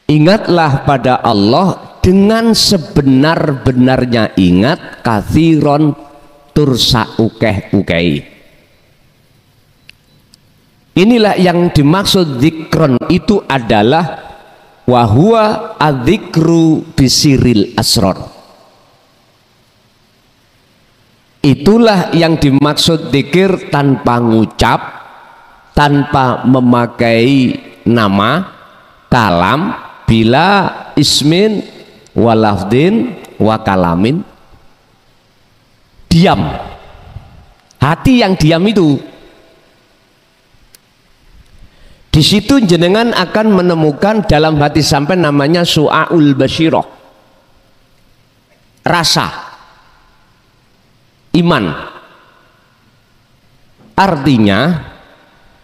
Ingatlah pada Allah dengan sebenar-benarnya ingat, kathiron tursa ukeh-ukei. Inilah yang dimaksud dzikron, itu adalah wahwa adzikru bisiril asror. Itulah yang dimaksud dzikir tanpa ngucap, tanpa memakai nama, kalam, bila ismin walafdin wakalamin. Diam, hati yang diam itu. Di situ jenengan akan menemukan dalam hati sampai namanya su'aul basyiroh, rasa iman. Artinya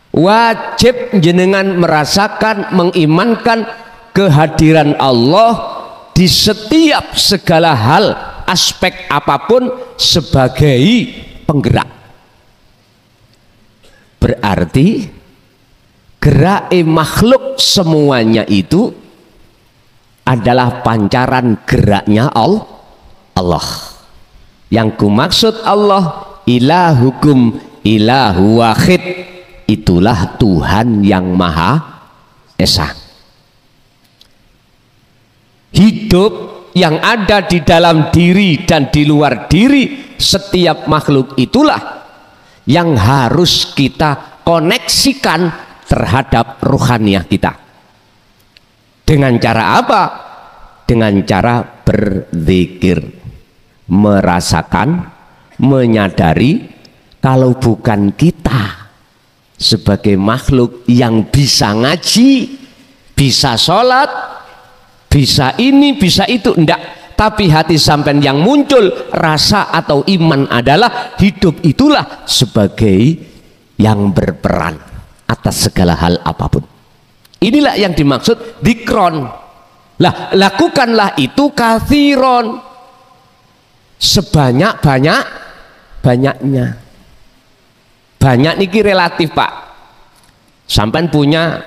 wajib jenengan merasakan, mengimankan kehadiran Allah di setiap segala hal, aspek apapun sebagai penggerak. Berarti gerak makhluk semuanya itu adalah pancaran geraknya Allah. Yang kumaksud Allah, ilahukum ilahu wahid, itulah Tuhan yang Maha Esa. Hidup yang ada di dalam diri dan di luar diri setiap makhluk itulah yang harus kita koneksikan terhadap ruhaniyah kita. Dengan cara apa? Dengan cara berzikir, merasakan, menyadari kalau bukan kita sebagai makhluk yang bisa ngaji, bisa sholat, bisa ini, bisa itu, enggak. Tapi hati sampean yang muncul rasa atau iman adalah hidup itulah sebagai yang berperan atas segala hal apapun. Inilah yang dimaksud dzikron. Lah, lakukanlah itu kathiron, sebanyak-banyaknya. Banyak niki relatif, Pak. Sampean punya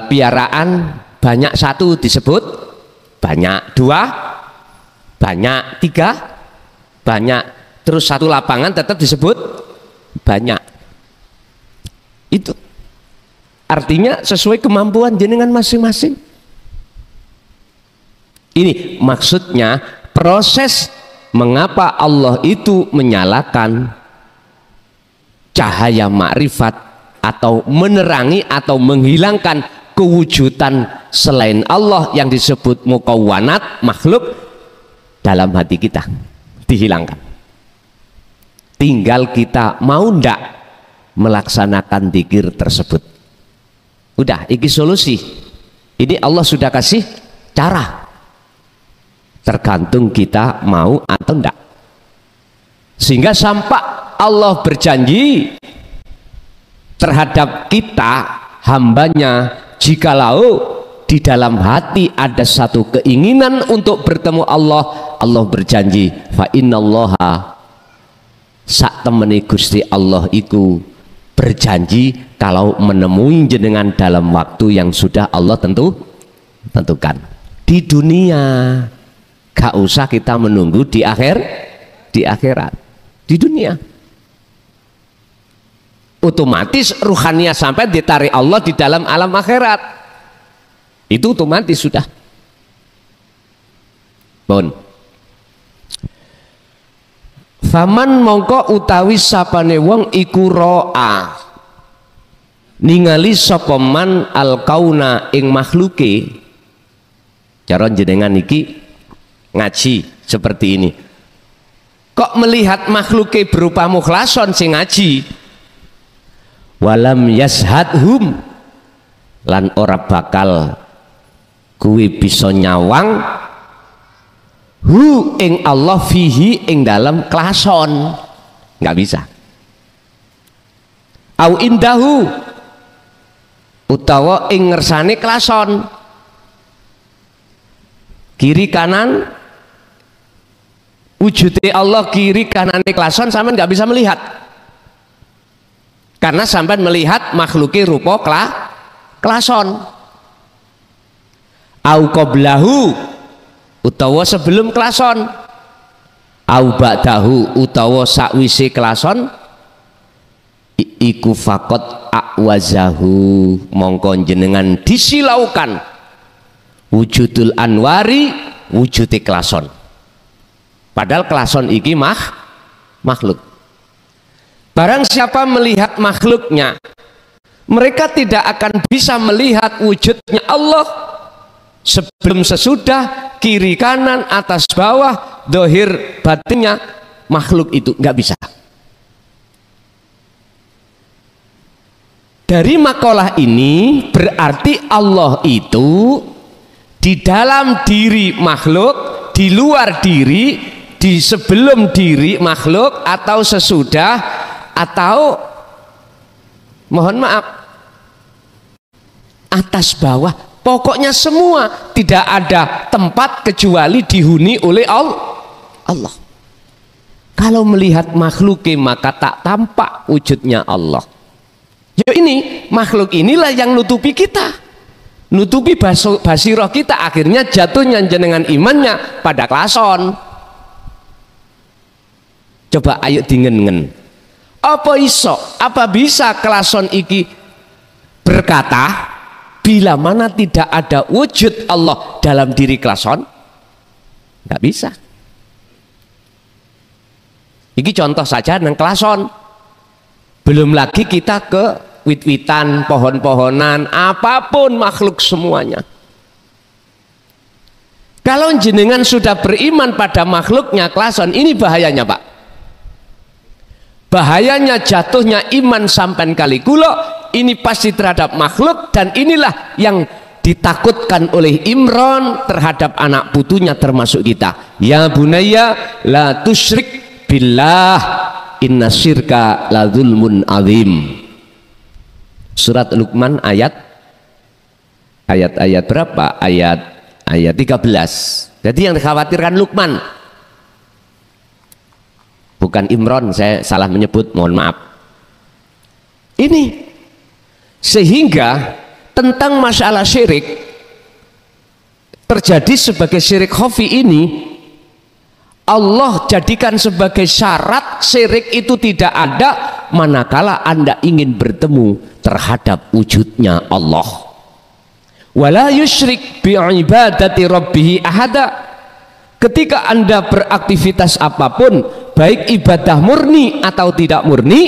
piaraan banyak, satu disebut banyak, dua banyak, tiga banyak, terus satu lapangan tetap disebut banyak. Itu artinya sesuai kemampuan jenengan masing-masing. Ini maksudnya proses mengapa Allah itu menyalakan cahaya makrifat atau menerangi atau menghilangkan kewujudan selain Allah yang disebut mukawwanat, makhluk, dalam hati kita dihilangkan. Tinggal kita mau ndak melaksanakan dzikir tersebut. Udah, iki solusi. Ini Allah sudah kasih cara. Tergantung kita mau atau ndak. Sehingga sampai Allah berjanji terhadap kita hambanya, jikalau di dalam hati ada satu keinginan untuk bertemu Allah, Allah berjanji fa innallaha sak temeni Gusti Allah iku berjanji kalau menemui jenengan dalam waktu yang sudah Allah tentukan di dunia. Gak usah kita menunggu di akhirat, di dunia. Otomatis ruhaniyah sampai ditarik Allah di dalam alam akhirat. Itu otomatis sudah. Bon. Faman mongko utawi sapane wong iku ro'a ningali sapa man al kauna ing makhluke. Cara jenengan iki ngaji seperti ini. Kok melihat makhluke berupa mukhlason sing ngaji? Walam yashadhum, lan ora bakal kuwi bisa nyawang hu ing Allah fihi ing dalam klason, nggak bisa. Au indahu, utawa ing ngersane klason, kiri kanan wujudnya Allah kiri kanan klason sampean nggak bisa melihat karena sampean melihat makhluknya rupa klason. au qablahu utawa sebelum klason, au ba'dahu utawa sakwise klason, iku fakot akwazahu mongko jenengan disilaukan wujudul anwari wujudi klason. Padahal klason iki makhluk. Barang siapa melihat makhluknya, mereka tidak akan bisa melihat wujudnya Allah sebelum sesudah, kiri kanan, atas bawah, dohir batinnya makhluk itu nggak bisa. Dari makalah ini berarti Allah itu di dalam diri makhluk, di luar diri, di sebelum diri makhluk, atau sesudah, atau mohon maaf atas bawah, pokoknya semua, tidak ada tempat kecuali dihuni oleh Allah. Kalau melihat makhluknya maka tak tampak wujudnya Allah. Ya ini makhluk inilah yang nutupi kita, nutupi basiroh kita, akhirnya jatuhnya jenengan imannya pada klason. Coba ayo dingen-ngen, apa iso, apa bisa klason iki berkata bila mana tidak ada wujud Allah dalam diri klason? Nggak bisa. Iki contoh saja nang klason. Belum lagi kita ke wit-witan, pohon-pohonan, apapun makhluk semuanya. Kalau jenengan sudah beriman pada makhluknya klason, ini bahayanya Pak. Bahayanya jatuhnya iman sampai kali kulo ini pasti terhadap makhluk, dan inilah yang ditakutkan oleh Imran terhadap anak putunya termasuk kita. Ya bunayya la tusyrik billah inna syirka la zulmun azim. Surat Luqman ayat berapa? Ayat 13. Jadi yang dikhawatirkan Luqman, bukan Imron, saya salah menyebut, mohon maaf. Ini sehingga tentang masalah syirik terjadi sebagai syirik khafi ini, Allah jadikan sebagai syarat syirik itu tidak ada manakala Anda ingin bertemu terhadap wujudnya Allah. Wala yusyrik bi'ibadati rabbih ahada. Ketika Anda beraktivitas apapun, baik ibadah murni atau tidak murni,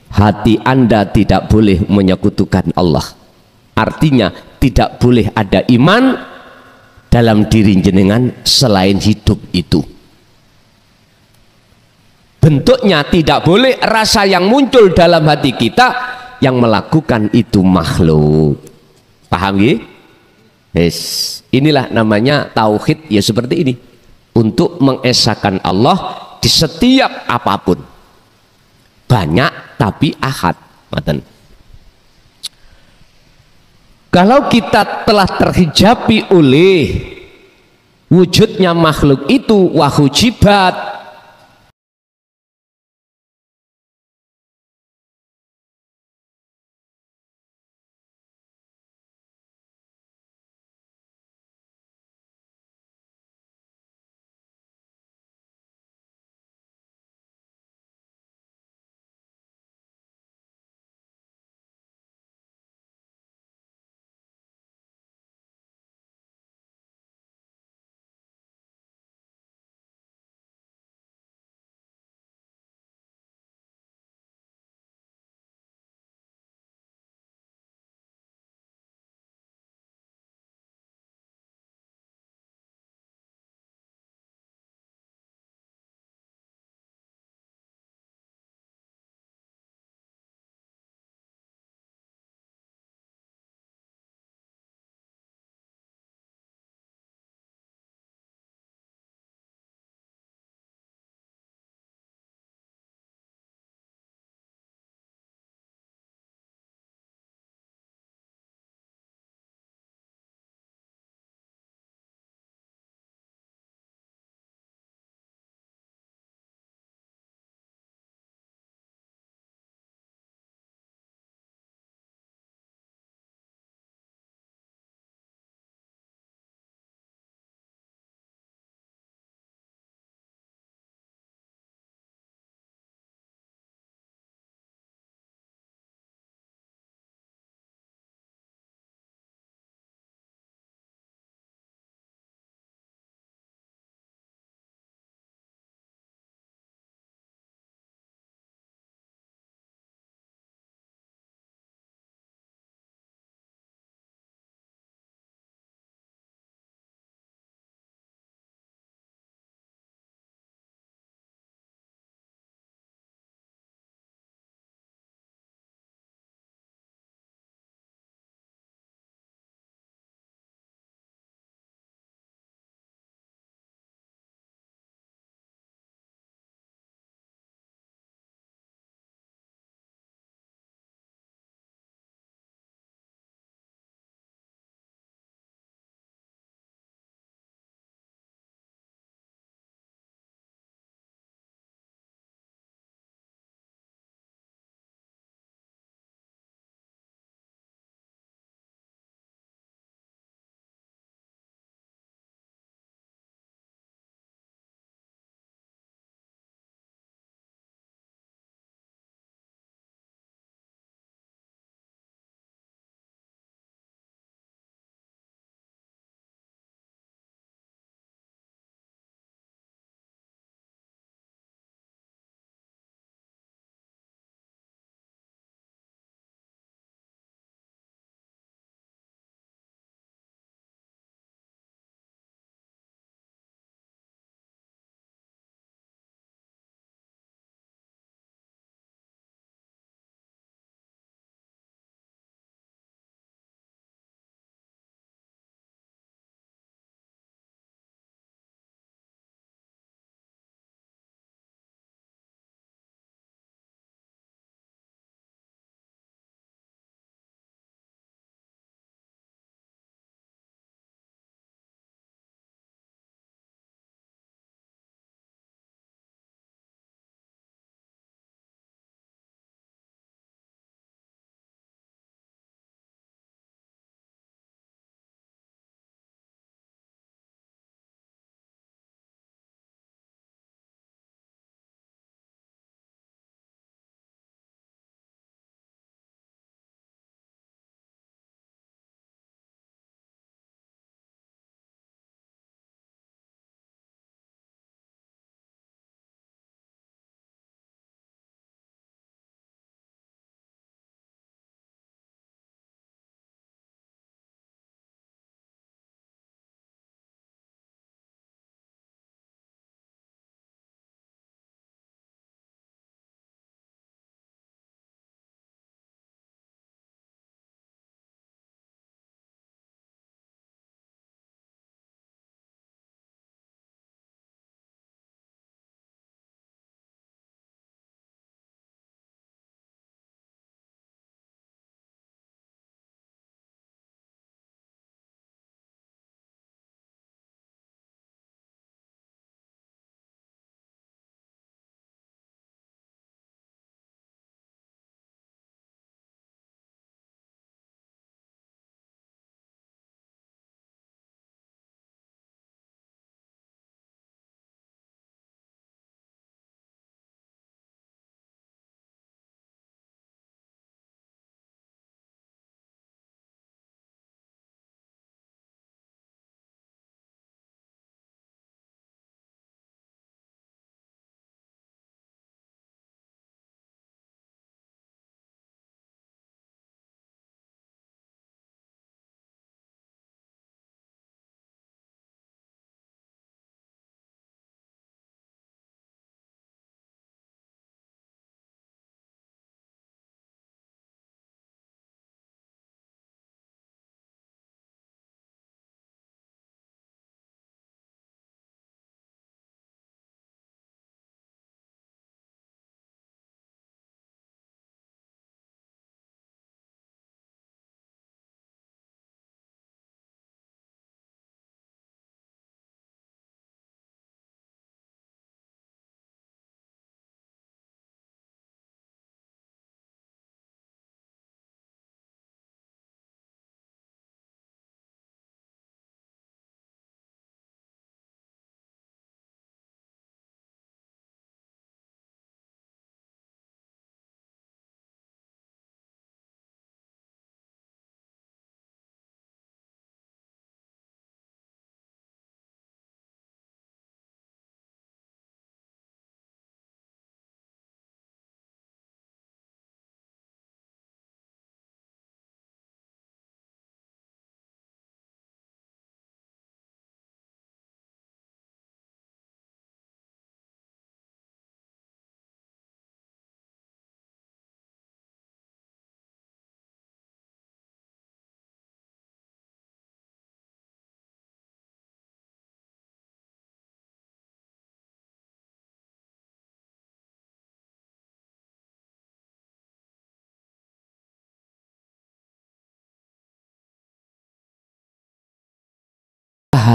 hati Anda tidak boleh menyekutukan Allah. Artinya tidak boleh ada iman dalam diri jenengan selain hidup itu. Bentuknya tidak boleh rasa yang muncul dalam hati kita yang melakukan itu makhluk. Paham ya? Yes. Inilah namanya tauhid, ya seperti ini, untuk mengesahkan Allah di setiap apapun, banyak tapi ahad. Kalau kita telah terhijabi oleh wujudnya makhluk itu, wahujibat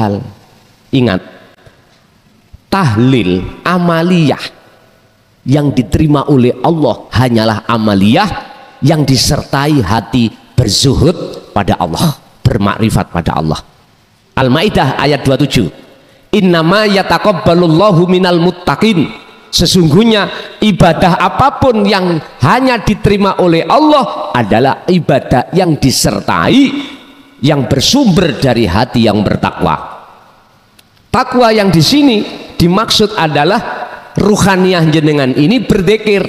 hal. Ingat, tahlil amaliyah yang diterima oleh Allah hanyalah amaliyah yang disertai hati berzuhud pada Allah, bermakrifat pada Allah. Al-Maidah ayat 27. Innama yataqabbalullahu minal muttaqin. Sesungguhnya ibadah apapun yang hanya diterima oleh Allah adalah ibadah yang disertai, yang bersumber dari hati yang bertakwa. Takwa yang di sini dimaksud adalah ruhaniyah jenengan ini berzikir.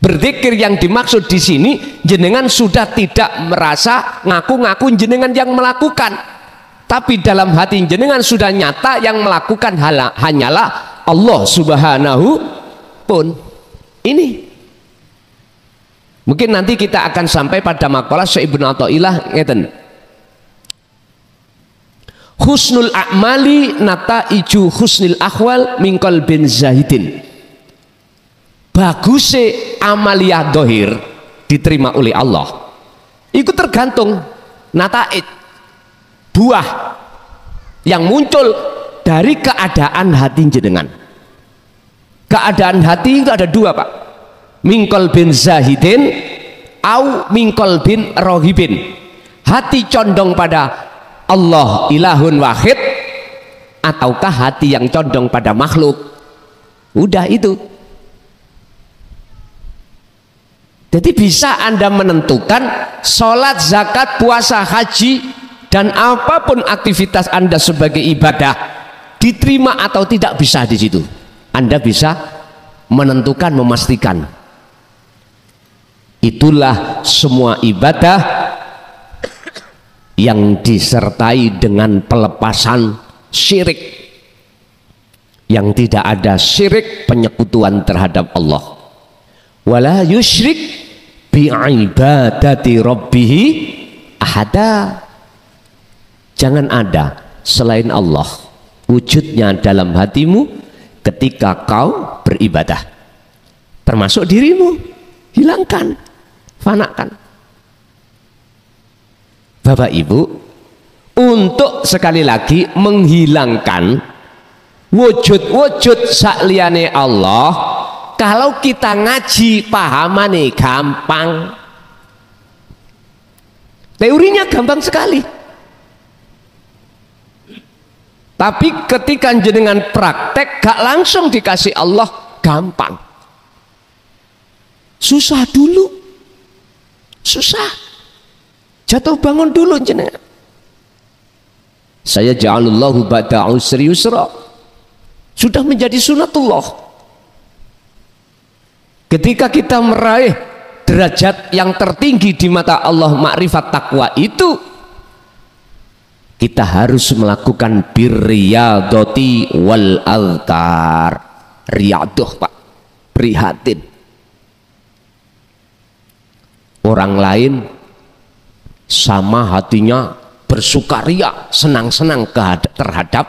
Berzikir yang dimaksud di sini jenengan sudah tidak merasa ngaku-ngaku jenengan yang melakukan, tapi dalam hati jenengan sudah nyata yang melakukan hanyalah Allah Subhanahu pun. Ini mungkin nanti kita akan sampai pada makalah Syekh Ibnu Athaillah ngeten. Husnul a'mali nataiju husnil akhwal min qalbin zahidin. Bagusnya amaliyah dohir diterima oleh Allah itu tergantung nataid, buah yang muncul dari keadaan hati jenengan. Keadaan hati itu ada dua, Pak. Min qalbin zahidin au min qalbin rohibin. Hati condong pada Allah ilahun wahid, ataukah hati yang condong pada makhluk. Udah itu. Jadi bisa Anda menentukan sholat, zakat, puasa, haji, dan apapun aktivitas Anda sebagai ibadah diterima atau tidak bisa di situ. Anda bisa menentukan, memastikan. Itulah semua ibadah yang disertai dengan pelepasan syirik, yang tidak ada syirik penyekutuan terhadap Allah. Wala yusyrik bi'ibadati rabbihi ahada. Jangan ada selain Allah wujudnya dalam hatimu ketika kau beribadah, termasuk dirimu. Hilangkan, fanakan. Bapak Ibu, untuk sekali lagi menghilangkan wujud-wujud sakliyane Allah, kalau kita ngaji pahamane gampang, teorinya gampang sekali, tapi ketika jenengan praktek gak langsung dikasih Allah gampang, susah dulu, susah. Jatuh bangun dulu jenengan. Saya ja'alullahu ba'da usri yusra. Sudah menjadi sunatullah. Ketika kita meraih derajat yang tertinggi di mata Allah, makrifat takwa itu, kita harus melakukan birriyadati wal azkar. Riyadoh, Pak, prihatin. Orang lain sama hatinya bersukaria, senang-senang terhadap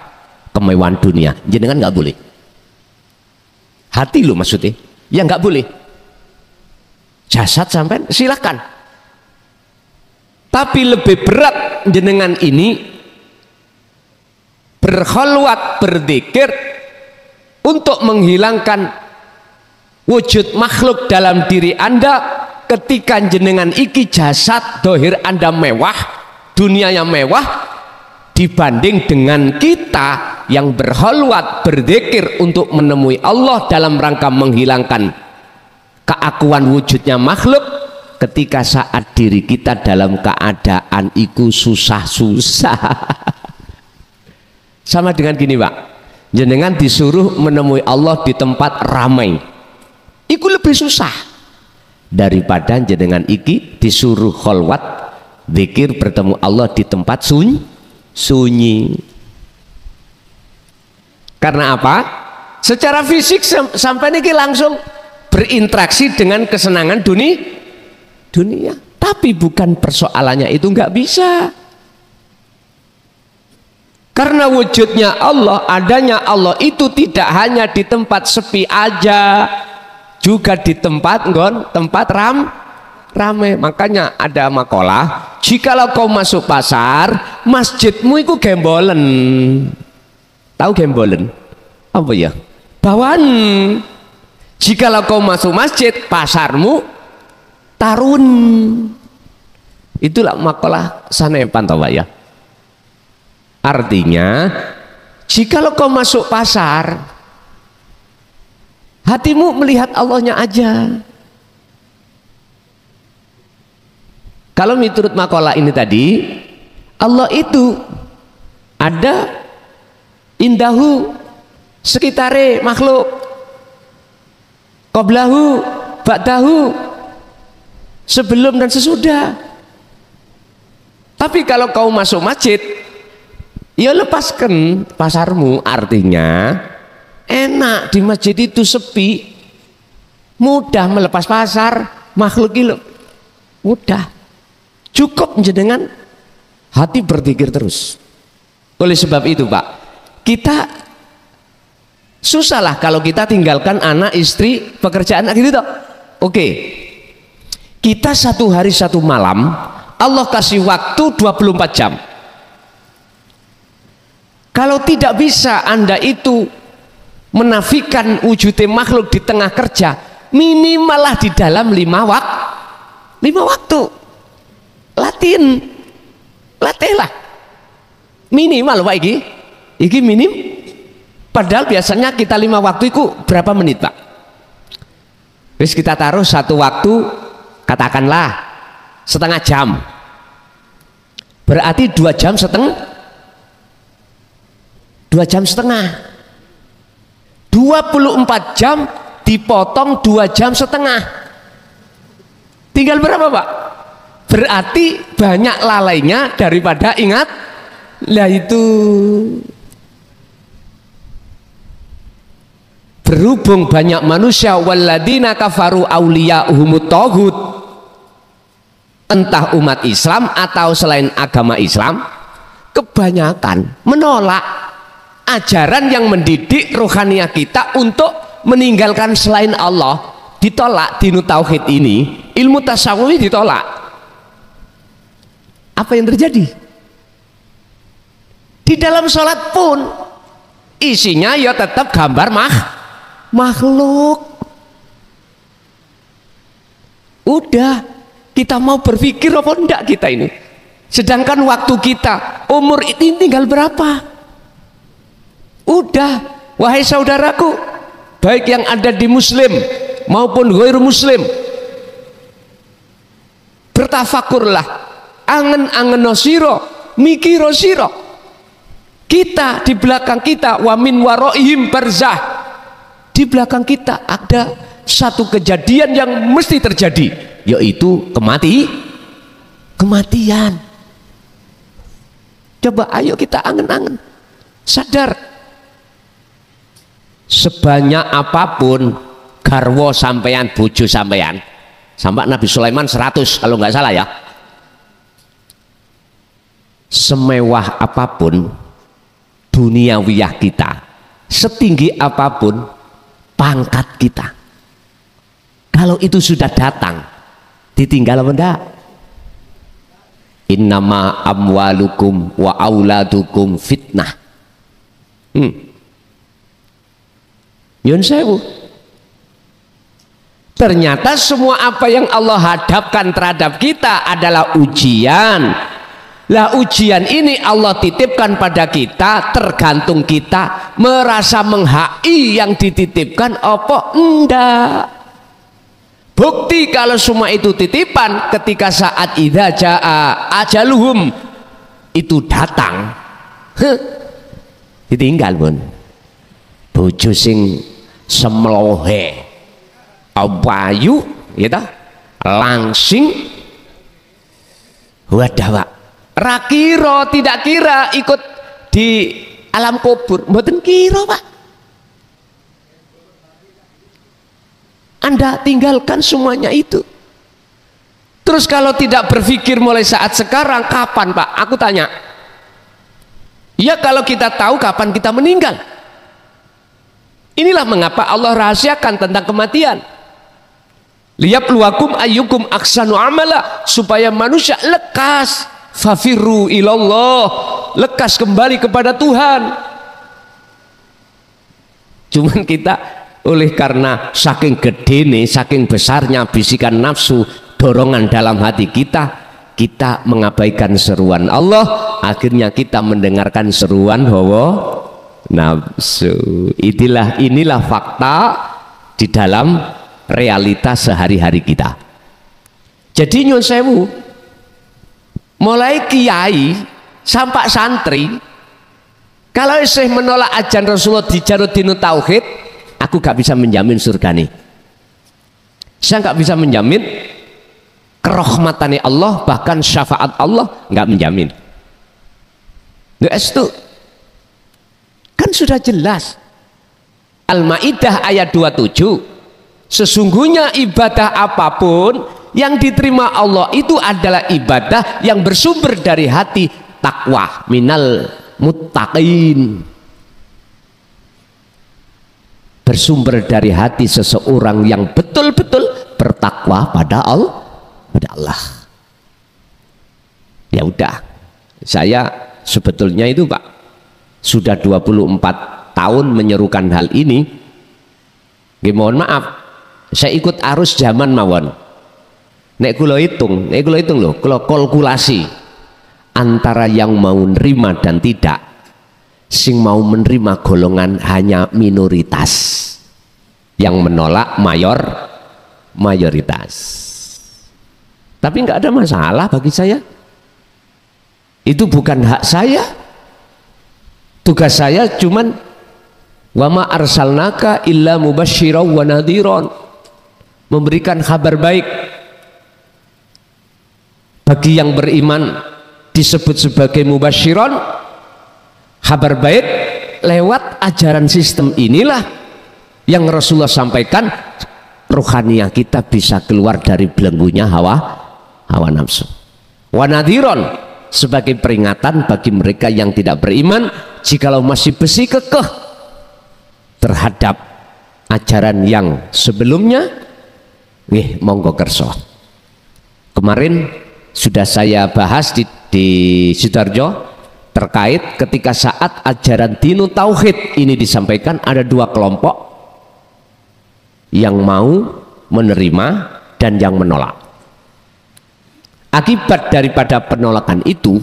kemewahan dunia. Jenengan nggak boleh. Hati lo maksudnya, ya nggak boleh. Jasad sampai silakan. Tapi lebih berat jenengan ini berkholwat, berzikir untuk menghilangkan wujud makhluk dalam diri Anda. Ketika jenengan iki jasad dohir Anda mewah, dunianya mewah, dibanding dengan kita yang berkholwat, berzikir untuk menemui Allah dalam rangka menghilangkan keakuan wujudnya makhluk. Ketika saat diri kita dalam keadaan iku susah-susah. Sama dengan gini, Pak, jenengan disuruh menemui Allah di tempat ramai, iku lebih susah daripada jenengan iki disuruh kholwat zikir bertemu Allah di tempat sunyi. Karena apa? Secara fisik sampai niki langsung berinteraksi dengan kesenangan dunia. Tapi bukan persoalannya itu, nggak bisa. Karena wujudnya Allah, adanya Allah itu tidak hanya di tempat sepi aja, juga di tempat rame. Makanya ada makalah, jikalau kau masuk pasar, masjidmu itu gembolen. Tahu gembolen? Apa ya? Bawan. Jikalau kau masuk masjid, pasarmu tarun. Itulah makalah sanepan tahu ya. Artinya, jikalau kau masuk pasar, hatimu melihat Allahnya aja. Kalau menurut makalah ini tadi, Allah itu ada indahu sekitare makhluk, qoblahu ba'dahu, sebelum dan sesudah. Tapi kalau kau masuk masjid, ya lepaskan pasarmu. Artinya enak di masjid itu sepi, mudah melepas pasar, makhluk itu mudah. Cukup jenengan hati berzikir terus. Oleh sebab itu Pak, kita susahlah kalau kita tinggalkan anak, istri, pekerjaan gitu toh. Oke, kita satu hari satu malam Allah kasih waktu 24 jam. Kalau tidak bisa Anda itu menafikan wujudnya makhluk di tengah kerja, minimalah di dalam 5 waktu. Latihlah minimal Pak, iki minim. Padahal biasanya kita 5 waktu itu berapa menit Pak? Terus kita taruh satu waktu, katakanlah setengah jam, berarti 2 jam setengah, 24 jam dipotong 2 jam setengah, tinggal berapa Pak? Berarti banyak lalainya daripada ingat. Lah itu berhubung banyak manusia, walladzina kafaru auliya'uhumut taghut, entah umat Islam atau selain agama Islam, kebanyakan menolak ajaran yang mendidik rohaniah kita untuk meninggalkan selain Allah. Ditolak dinu tauhid ini, ilmu tasawuf ditolak. Apa yang terjadi? Di dalam sholat pun isinya ya tetap gambar makhluk. Udah, kita mau berpikir apa enggak kita ini? Sedangkan waktu kita, umur ini tinggal berapa? Udah, wahai saudaraku, baik yang ada di muslim maupun ghairu muslim, bertafakurlah, angen-angen siro, mikiro siro. Kita di belakang kita, wa min waraihim barzah, di belakang kita ada satu kejadian yang mesti terjadi, yaitu kematian. Coba ayo kita angen-angen, sadar. Sebanyak apapun garwo sampean, bojo sampean, sampai Nabi Sulaiman 100 kalau nggak salah ya, semewah apapun duniawiyah kita, setinggi apapun pangkat kita, kalau itu sudah datang, ditinggal apa enggak? Innama amwalukum wa auladukum fitnah. Yun sewu. Ternyata semua apa yang Allah hadapkan terhadap kita adalah ujian. Lah ujian ini Allah titipkan pada kita, tergantung kita merasa menghai yang dititipkan apa enggak. Bukti kalau semua itu titipan, ketika saat idza jaa ajaluhum itu datang, ditinggal pun. Bojo sing semlohe awayu gitu, langsing, wadah Pak, rakiro tidak kira ikut di alam kubur, mboten kira Pak. Anda tinggalkan semuanya itu. Terus kalau tidak berpikir mulai saat sekarang, kapan Pak? Aku tanya. Ya kalau kita tahu kapan kita meninggal. Inilah mengapa Allah rahasiakan tentang kematian. liyabluwakum ayyukum ahsanu amala, supaya manusia lekas fafirru ilallah, lekas kembali kepada Tuhan. Cuman kita oleh karena saking gedene, saking besarnya bisikan nafsu, dorongan dalam hati kita, kita mengabaikan seruan Allah, akhirnya kita mendengarkan seruan hawa nafsu. Inilah fakta di dalam realitas sehari-hari kita. Jadi nyun sewu, mulai kiai sampai santri, kalau saya menolak ajaran Rasulullah di Jarudinu Tauhid, aku gak bisa menjamin surga nih. Saya gak bisa menjamin kerahmatan Allah, bahkan syafaat Allah gak menjamin. Itu kan sudah jelas. Al-Maidah ayat 27, sesungguhnya ibadah apapun yang diterima Allah itu adalah ibadah yang bersumber dari hati takwa, minal muttaqin, bersumber dari hati seseorang yang betul-betul bertakwa pada Allah. Ya udah, saya sebetulnya itu Pak sudah 24 tahun menyerukan hal ini. Mohon maaf, saya ikut arus zaman mawon. Nek kula hitung loh, kula kalkulasi antara yang mau nerima dan tidak, sing mau menerima golongan hanya minoritas, yang menolak mayoritas. Tapi nggak ada masalah bagi saya, itu bukan hak saya. Tugas saya cuman wa ma arsalnaka illa mubasysyiran wa nadhiran, memberikan kabar baik bagi yang beriman, disebut sebagai mubasysyiran, kabar baik lewat ajaran sistem inilah yang Rasulullah sampaikan, rohaniah kita bisa keluar dari belenggunya hawa nafsu. Wa nadhiran, sebagai peringatan bagi mereka yang tidak beriman, jikalau masih besi kekeh terhadap ajaran yang sebelumnya, monggo kerso. Kemarin sudah saya bahas di Sidoarjo terkait ketika saat ajaran Dinu Tauhid ini disampaikan, ada dua kelompok yang mau menerima dan yang menolak. Akibat daripada penolakan itu,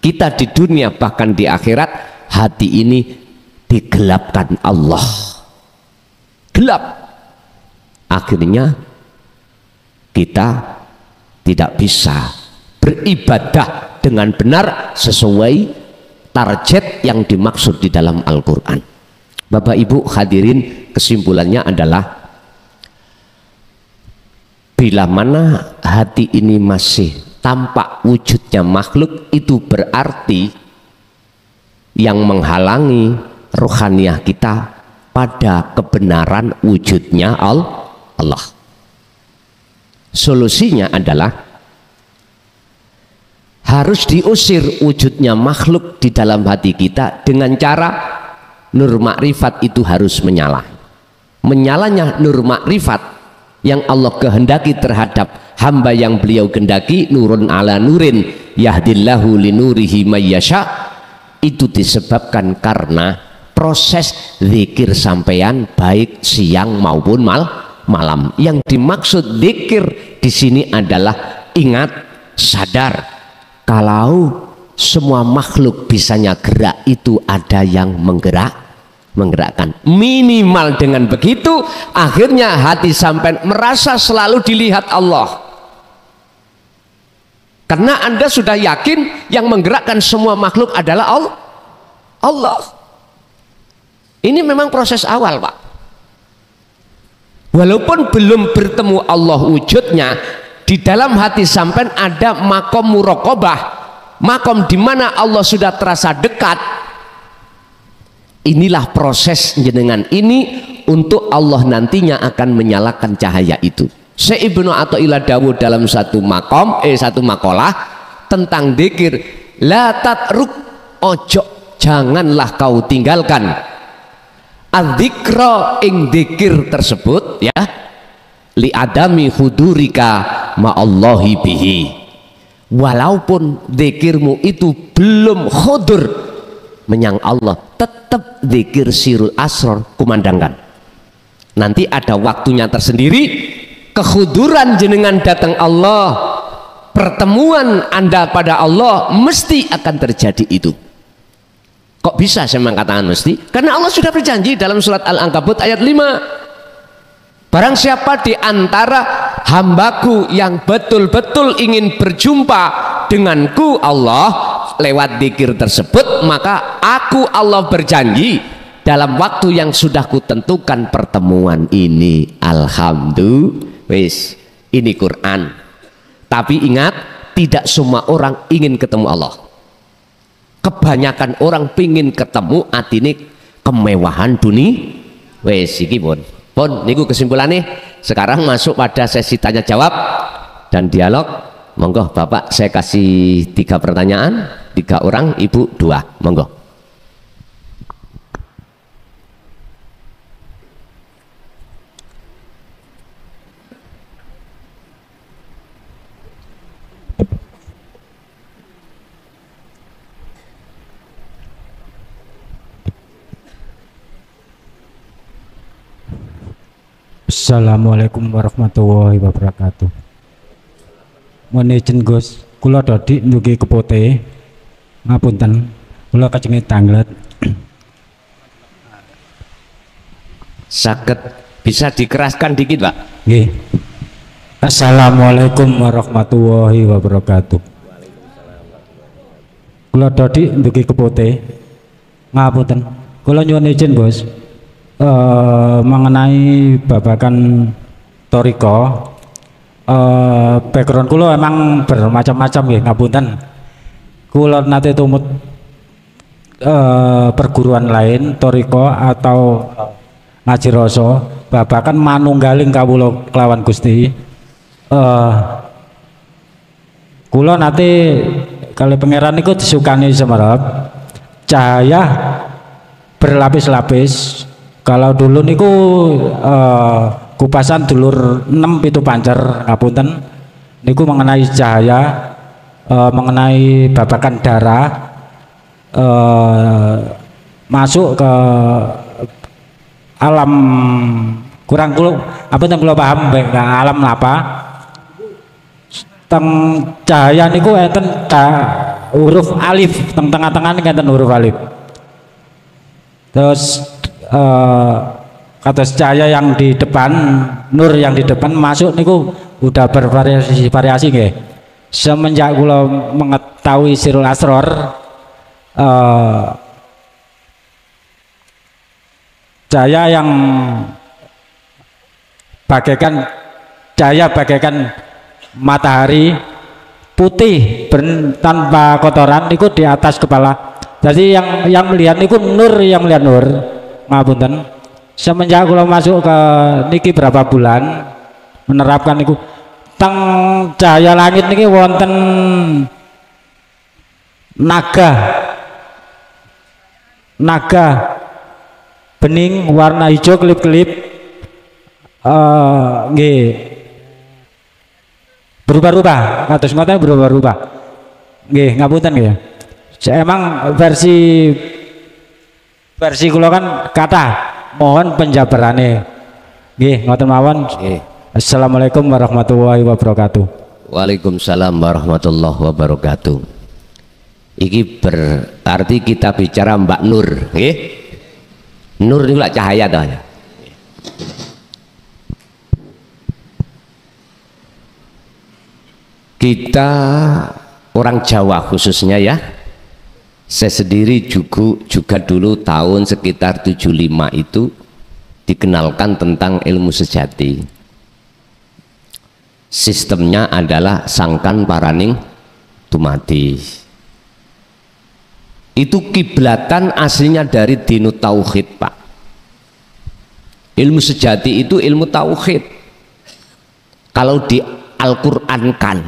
kita di dunia bahkan di akhirat, hati ini digelapkan Allah, gelap. Akhirnya kita tidak bisa beribadah dengan benar sesuai target yang dimaksud di dalam Al-Quran. Bapak Ibu hadirin, kesimpulannya adalah bila mana hati ini masih tampak wujudnya makhluk, itu berarti yang menghalangi rohaniah kita pada kebenaran wujudnya Allah. Solusinya adalah harus diusir wujudnya makhluk di dalam hati kita dengan cara nur makrifat itu harus menyala. Menyalanya nur makrifat yang Allah kehendaki terhadap hamba yang beliau kehendaki, nurun ala nurin yahdillahu linurihi mayyasha, itu disebabkan karena proses zikir sampean baik siang maupun malam. Yang dimaksud zikir di sini adalah ingat, sadar kalau semua makhluk bisanya gerak, itu ada yang menggerakkan. Minimal dengan begitu, akhirnya hati sampai merasa selalu dilihat Allah. Karena Anda sudah yakin yang menggerakkan semua makhluk adalah Allah. Ini memang proses awal, Pak. Walaupun belum bertemu Allah wujudnya, di dalam hati sampean ada makom muraqabah, makom di mana Allah sudah terasa dekat. Inilah proses jenengan ini untuk Allah nantinya akan menyalakan cahaya itu. Syekh Ibnu Athaillah dawuh dalam satu makalah tentang dzikir, la tatruk, ojo janganlah kau tinggalkan adzikra ing dzikir tersebut, ya, li adami hudurika ma'allahi bihi. Walaupun zikirmu itu belum hudur menyang Allah, tetap zikir sirul asror kumandangkan. Nanti ada waktunya tersendiri, kehuduran jenengan datang Allah, pertemuan Anda pada Allah mesti akan terjadi itu. Kok bisa saya mengatakan mesti? Karena Allah sudah berjanji dalam surat Al-Ankabut ayat 5. Barang siapa di antara hambaku yang betul-betul ingin berjumpa denganku Allah lewat zikir tersebut, maka aku Allah berjanji dalam waktu yang sudah kutentukan pertemuan ini. Alhamdulillah. Wis, ini Quran. Tapi ingat, tidak semua orang ingin ketemu Allah. Kebanyakan orang pingin ketemu atine kemewahan dunia. Wis iki pun niku kesimpulannya. Sekarang masuk pada sesi tanya jawab dan dialog. Monggo Bapak, saya kasih 3 pertanyaan, 3 orang, Ibu 2. Monggo. Assalamualaikum warahmatullahi wabarakatuh. Menejen Gus, kula Dodi ndugi kepote. Ngapunten, kula kajenge tanglet. Saged bisa dikeraskan dikit, Pak? Nggih. Assalamualaikum warahmatullahi wabarakatuh. Kula Dodi ndugi kepote. Ngapunten, kula nyuwun izin Gus. Mengenai babakan toriko, background kula emang bermacam-macam ya, ngapunten. Kula nate tumut perguruan lain toriko atau ngaji rasa babakan manunggaling kawula kelawan Gusti. Kula nate kali pangeran niku disukani semerap cahaya berlapis-lapis. Kalau dulu niku kupasan dulur 6 pitu pancer ngapunten niku mengenai cahaya, mengenai babakan darah, masuk ke alam kurang apa yang kula paham ke alam apa teng cahaya niku enten huruf alif teng tengah-tengah niku enten huruf alif. Terus kata cahaya yang di depan, nur yang di depan masuk niku udah bervariasi nggih. Semenjak kula mengetahui sirul asror, cahaya yang bagaikan matahari putih tanpa kotoran niku di atas kepala. Jadi yang melihat niku nur, yang melihat nur. Ngapunten, semenjak kula masuk ke niki berapa bulan menerapkan niku teng cahaya langit niki wonten naga bening warna hijau kelip-kelip nggih berubah-ubah kados ngoten berubah-ubah nggih ngapunten nggih. Emang versi kula kan kata mohon penjabarane nggih ngoten mawon. Assalamualaikum warahmatullahi wabarakatuh. Waalaikumsalam warahmatullahi wabarakatuh. Iki berarti kita bicara Mbak Nur nggih. Nur niku lak cahaya toh. Kita orang Jawa khususnya ya, saya sendiri juga dulu tahun sekitar 75 itu dikenalkan tentang ilmu sejati. Sistemnya adalah sangkan paraning tumati. Itu kiblatan aslinya dari dinu tauhid, Pak. Ilmu sejati itu ilmu tauhid. Kalau di Al-Qur'an kan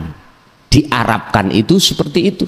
diarabkan itu seperti itu.